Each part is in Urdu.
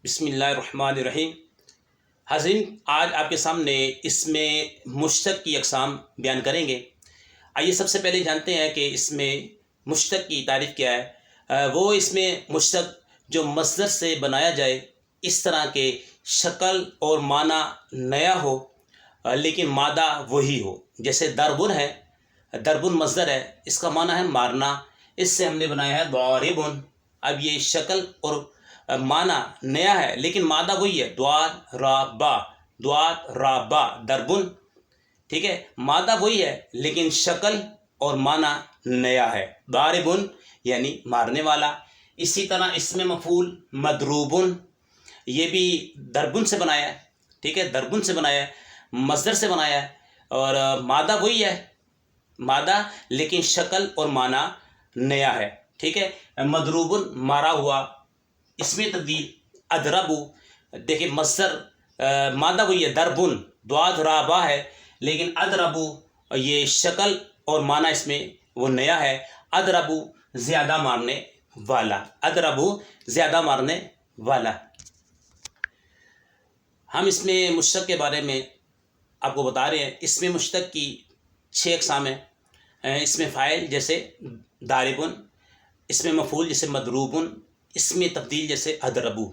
بسم اللہ الرحمن الرحیم۔ حاضرین، آج آپ کے سامنے اس میں مشتق کی اقسام بیان کریں گے۔ آئیے سب سے پہلے جانتے ہیں کہ اس میں مشتق کی تعریف کیا ہے۔ وہ اس میں مشتق جو مصدر سے بنایا جائے، اس طرح کے شکل اور معنی نیا ہو لیکن مادہ وہی ہو۔ جیسے دربن ہے، دربن مصدر ہے، اس کا معنی ہے مارنا، اس سے ہم نے بنایا ہے ضاربن۔ اب یہ شکل اور معنی نیا ہے لیکن مادہ وہی ہے، دوار را با دربن، ٹھیک ہے، مادہ وہی ہے لیکن شکل اور معنی نیا ہے، ضاربن یعنی مارنے والا۔ اسی طرح اس میں مفعول مضروبن، یہ بھی دربن سے بنایا ہے، ٹھیک ہے، دربن سے بنایا ہے، مصدر سے بنایا ہے، اور مادہ وہی ہے، مادہ لیکن شکل اور معنی نیا ہے، ٹھیک ہے۔ مضروبن مارا ہوا، اس میں تبدیل اضربو، دیکھیں مصدر مادہ وہی ہے دربن، دواد رابا ہے لیکن اضربو یہ شکل اور معنی اس میں وہ نیا ہے، اضربو زیادہ مارنے والا، اضربو زیادہ مارنے والا۔ ہم اس میں مشتق کے بارے میں آپ کو بتا رہے ہیں۔ اس میں مشتق کی 6 اقسام ہیں۔ اس میں فاعل جیسے ضاربن، اس میں مفعول جیسے مضروبن، اس میں تبدیل جیسے اضربو،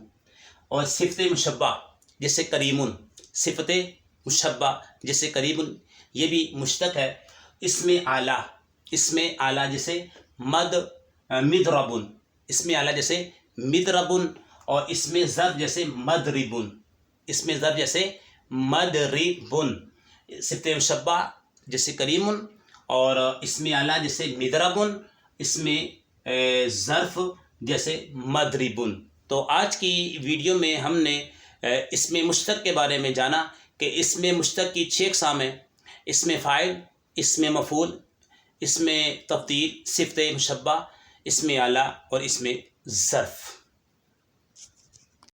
اور صفت مشبہ جیسے کریمن، صفت مشبہ جیسے کریمن یہ بھی مشتق ہے۔ اس میں اعلیٰ جیسے مضربن، اس میں اعلیٰ جیسے مضربن، اور اس میں ضرب جیسے مضربن، اس میں ضرب جیسے مضربن، صفت مشبہ جیسے کریمن، اور اس میں اعلیٰ جیسے مضربن، اس میں ظرف جیسے مضربن۔ تو آج کی ویڈیو میں ہم نے اس میں مشتق کے بارے میں جانا کہ اس میں مشتق کی 6 اقسام ہیں۔ اس میں فاعل، اس میں مفعول، اس میں تبدیل صفت مشبہ، اس میں اعلیٰ، اور اس میں ظرف۔